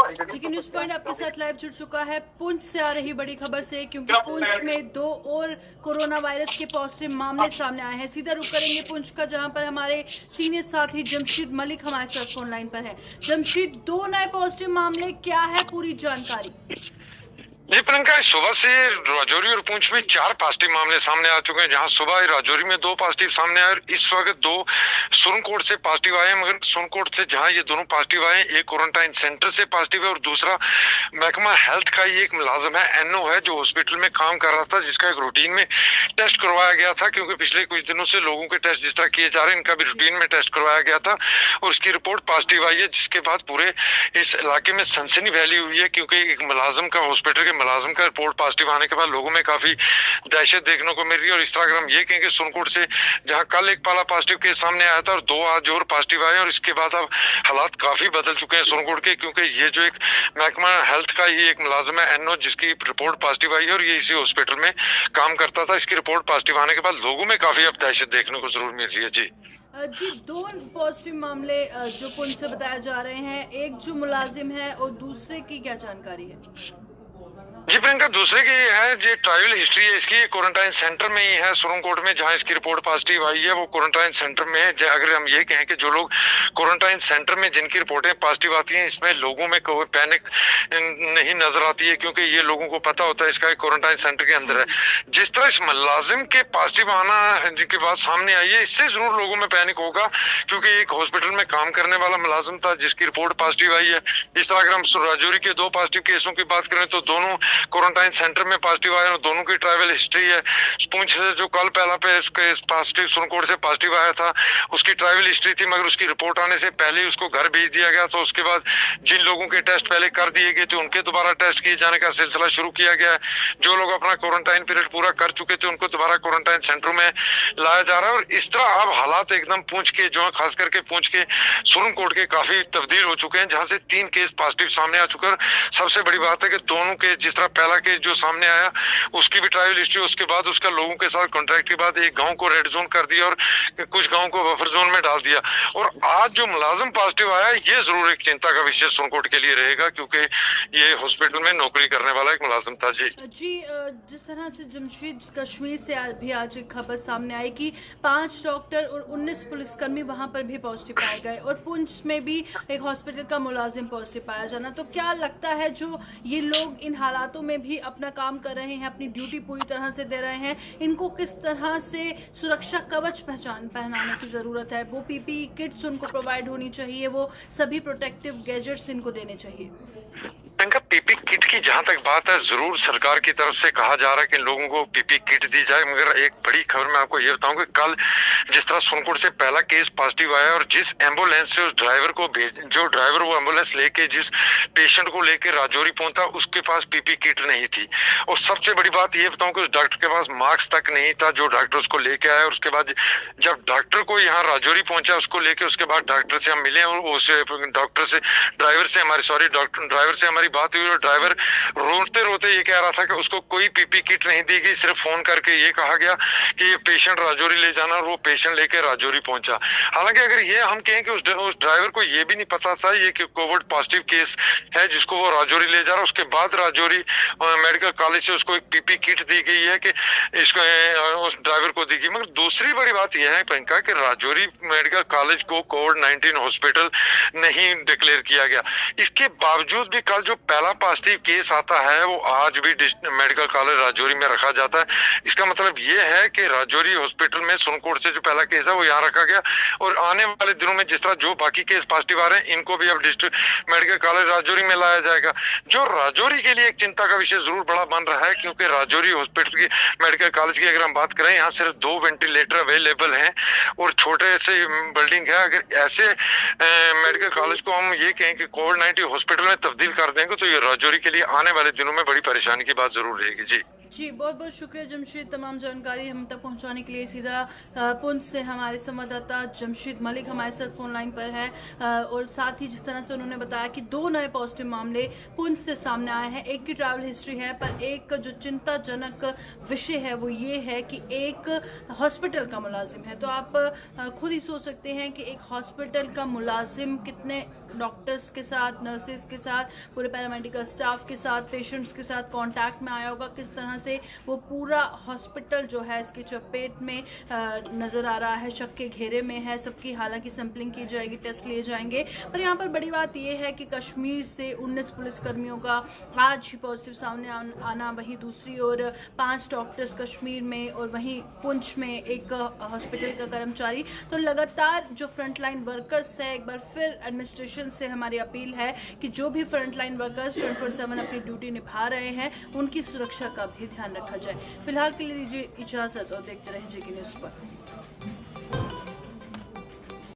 ठीक है, news point आपके साथ लाइव जुड़ चुका है पुंछ से आ रही बड़ी खबर से, क्योंकि पुंछ में 2 और कोरोना वायरस के पॉजिटिव मामले सामने आए हैं। सीधा रुक करेंगे पुंछ का, जहां पर हमारे सीनियर साथी जमशीद मलिक हमारे साथ फोन लाइन पर है। जमशीद, 2 नए पॉजिटिव मामले, क्या है पूरी जानकारी? जी प्रियंका, सुबह से राजौरी और पुंछ में 4 पॉजिटिव मामले सामने आ चुके हैं। जहां सुबह राजौरी में 2 पॉजिटिव सामने आए और इस वक्त 2 सुरनकोट से पॉजिटिव आए। मगर सुरनकोट से जहां ये दोनों पॉजिटिव आए, एक क्वारंटाइन सेंटर से पॉजिटिव है और दूसरा महकमा हेल्थ का ही एक मुलाजिम है, एनओ है, जो हॉस्पिटल में काम कर रहा था, जिसका एक रूटीन में टेस्ट करवाया गया था। क्योंकि पिछले कुछ दिनों से लोगों के टेस्ट जिस तरह किए जा रहे हैं, इनका भी रूटीन में टेस्ट करवाया गया था और उसकी रिपोर्ट पॉजिटिव आई है, जिसके बाद पूरे इस इलाके में सनसनी फैली हुई है। क्योंकि एक मुलाजिम का, हॉस्पिटल के मुलाजिम का रिपोर्ट पॉजिटिव आने के बाद लोगों में काफी दहशत देखने को मिल रही है। और इस तरह अगर हम ये कहें कि सुरनकोट से जहां कल एक पहला पॉजिटिव केस सामने आया था और 2 आज और पॉजिटिव आए, और इसके बाद अब हालात काफी बदल चुके हैं सुरनकोट के। क्योंकि ये जो एक महकमा हेल्थ का ही एक मुलाजिम है, एनओ, जिसकी रिपोर्ट पॉजिटिव आई है और ये इसी हॉस्पिटल में काम करता था, इसकी रिपोर्ट पॉजिटिव आने के बाद लोगों में काफी अब दहशत देखने को जरूर मिल रही है। जी जी, 2 पॉजिटिव मामले जो पुंछ से बताए जा रहे हैं, एक जो मुलाजिम है और दूसरे की क्या जानकारी है? जी प्रियंका, दूसरे की है जो ट्रायल हिस्ट्री है इसकी, क्वारंटाइन सेंटर में ही है सुरनकोट में, जहां इसकी रिपोर्ट पॉजिटिव आई है वो क्वारंटाइन सेंटर में है। अगर हम ये कहें कि जो लोग क्वारंटाइन सेंटर में जिनकी रिपोर्टें पॉजिटिव आती हैं, इसमें लोगों में कोई पैनिक नहीं नजर आती है, क्योंकि ये लोगों को पता होता है इसका क्वारंटाइन सेंटर के अंदर है। जिस तरह इस मुलाजिम के पॉजिटिव आना के बाद सामने आई है, इससे जरूर लोगों में पैनिक होगा, क्योंकि एक हॉस्पिटल में काम करने वाला मुलाजिम था जिसकी रिपोर्ट पॉजिटिव आई है। इस तरह अगर हम राजौरी के 2 पॉजिटिव केसों की बात करें तो दोनों क्वारंटाइन सेंटर में पॉजिटिव आए और दोनों की ट्रैवल हिस्ट्री है। पुंछ से जो कल पहला पे पॉजिटिव सुरनकोट से पॉजिटिव आया था, उसकी ट्रैवल हिस्ट्री थी, मगर उसकी रिपोर्ट आने से पहले उसको घर भेज दिया गया। तो उसके बाद जिन लोगों के टेस्ट पहले कर दिए गए थे उनके दोबारा टेस्ट किए जाने का सिलसिला शुरू किया गया है। जो लोग अपना क्वारंटाइन पीरियड पूरा कर चुके थे उनको दोबारा क्वारंटाइन सेंटर में लाया जा रहा है। और इस तरह अब हालात एकदम पुंछ के जो है, खास करके पुंछ के सुरनकोट के काफी तब्दील हो चुके हैं, जहां से 3 केस पॉजिटिव सामने आ चुके हैं। सबसे बड़ी बात है कि दोनों के, जिस तरह पहला केस जो सामने आया उसकी भी ट्रायल हिस्ट्री, उसके बाद उसका लोगों के साथ कॉन्ट्रैक्ट के बाद एक गांव को रेड जोन कर दिया और कुछ गांव को बफर जोन में डाल दिया। और आज जो मुलाजिम पॉजिटिव आया, ये जरूर एक चिंता का विषय सुरनकोट के लिए रहेगा, क्योंकि ये हॉस्पिटल में नौकरी करने वाला एक मुलाजिम था। जी जिस तरह से जमशेद कश्मीर से भी आज एक खबर सामने आई कि 5 डॉक्टर और 19 पुलिसकर्मी वहां पर भी पॉजिटिव पाए गए और पुंछ में भी एक हॉस्पिटल का मुलाजिम पॉजिटिव पाया जाना, तो क्या लगता है जो ये लोग इन हालातों में भी अपना काम कर रहे हैं, अपनी ड्यूटी पूरी तरह से दे रहे हैं, इनको किस तरह से सुरक्षा कवच पहनाने की जरूरत है? वो पीपीई किट्स उनको प्रोवाइड होनी चाहिए, वो सभी प्रोटेक्टिव गैजेट्स इनको देने चाहिए। इनका पीपी किट की जहां तक बात है, जरूर सरकार की तरफ से कहा जा रहा है कि लोगों को पीपी किट दी जाए। मगर एक बड़ी खबर मैं आपको ये बताऊं कि कल जिस तरह सुरनकोट से पहला केस पॉजिटिव आया और जिस एम्बुलेंस से उस ड्राइवर को जो ड्राइवर वो एम्बुलेंस लेके जिस पेशेंट को लेके राजौरी पहुंचा, उसके पास पीपी किट नहीं थी। और सबसे बड़ी बात ये बताऊं कि उस डॉक्टर के पास मास्क तक नहीं था जो डॉक्टर उसको लेके आया। और उसके बाद जब डॉक्टर को यहाँ राजौरी पहुंचा उसको लेके, उसके बाद डॉक्टर से हम मिले और उस डॉक्टर से, ड्राइवर से हमारी, सॉरी डॉक्टर ड्राइवर से हमारी बात हुई और ड्राइवर रोते रोते ये कह रहा था कि उसको कोई पीपी किट नहीं दी गई, सिर्फ फोन करके ये कहा गया कि ये पेशेंट राजौरी ले जाना, और वो पेशेंट लेके राजौरी पहुंचा। हालांकि अगर ये हम कहें कि उस ड्राइवर को ये भी नहीं पता था ये कि कोविड पॉजिटिव केस है जिसको वो राजौरी ले जा रहा है, उसके बाद राजौरी मेडिकल कॉलेज से उसको एक पीपी किट दी गई है कि इसको उस ड्राइवर को दी गई। मगर दूसरी बड़ी बात यह है प्रियंका कि राजौरी मेडिकल कॉलेज को कोविड-19 हॉस्पिटल नहीं डिक्लेयर किया गया। इसके बावजूद भी कल जो पहला पॉजिटिव केस आता है वो आज भी मेडिकल कॉलेज राजौरी में रखा जाता है। इसका मतलब ये है कि राजौरी हॉस्पिटल में सुरनकोट से जो पहला केस है वो यहाँ रखा गया, और आने वाले दिनों में जिस तरह जो बाकी केस पॉजिटिव आ रहे हैं इनको भी अब डिस्ट्रिक्ट मेडिकल कॉलेज राजौरी में लाया जाएगा, जो राजौरी के लिए एक चिंता का विषय जरूर बड़ा बन रहा है। क्योंकि राजौरी हॉस्पिटल की, मेडिकल कॉलेज की अगर हम बात करें, यहाँ सिर्फ 2 वेंटिलेटर अवेलेबल हैं और छोटे से बिल्डिंग है। अगर ऐसे मेडिकल कॉलेज को हम ये कहें कि कोविड-19 हॉस्पिटल में तब्दील कर देंगे तो ये राजौरी के लिए आने वाले दिनों में बड़ी परेशानी की बात जरूर रहेगी। जी जी, बहुत बहुत शुक्रिया जमशेद, तमाम जानकारी हम तक पहुंचाने के लिए। सीधा पुंछ से हमारे संवाददाता जमशेद मलिक हमारे साथ फोन लाइन पर है और साथ ही जिस तरह से उन्होंने बताया कि 2 नए पॉजिटिव मामले पुंछ से सामने आए हैं। एक की ट्रैवल हिस्ट्री है, पर एक जो चिंताजनक विषय है वो ये है कि एक हॉस्पिटल का मुलाजिम है। तो आप खुद ही सोच सकते हैं कि एक हॉस्पिटल का मुलाजिम कितने डॉक्टर्स के साथ, नर्सेज के साथ, पूरे पैरामेडिकल स्टाफ के साथ, पेशेंट्स के साथ कांटेक्ट में आया होगा, किस तरह से वो पूरा हॉस्पिटल जो है इसकी चपेट में नजर आ रहा है, शक के घेरे में है। सबकी हालांकि सैंपलिंग की जाएगी, टेस्ट लिए जाएंगे। पर यहाँ पर बड़ी बात यह है कि कश्मीर से 19 पुलिसकर्मियों का आज ही पॉजिटिव सामने आना, वहीं दूसरी ओर 5 डॉक्टर्स कश्मीर में और वहीं पुंछ में एक हॉस्पिटल का कर्मचारी। तो लगातार जो फ्रंटलाइन वर्कर्स है, एक बार फिर एडमिनिस्ट्रेशन से हमारी अपील है कि जो भी फ्रंटलाइन वर्कर्स 24/7 अपनी ड्यूटी निभा रहे हैं उनकी सुरक्षा का भी ध्यान रखा जाए। फिलहाल के लिए दीजिए इजाजत और देखते रहिए जेके न्यूज़ पर।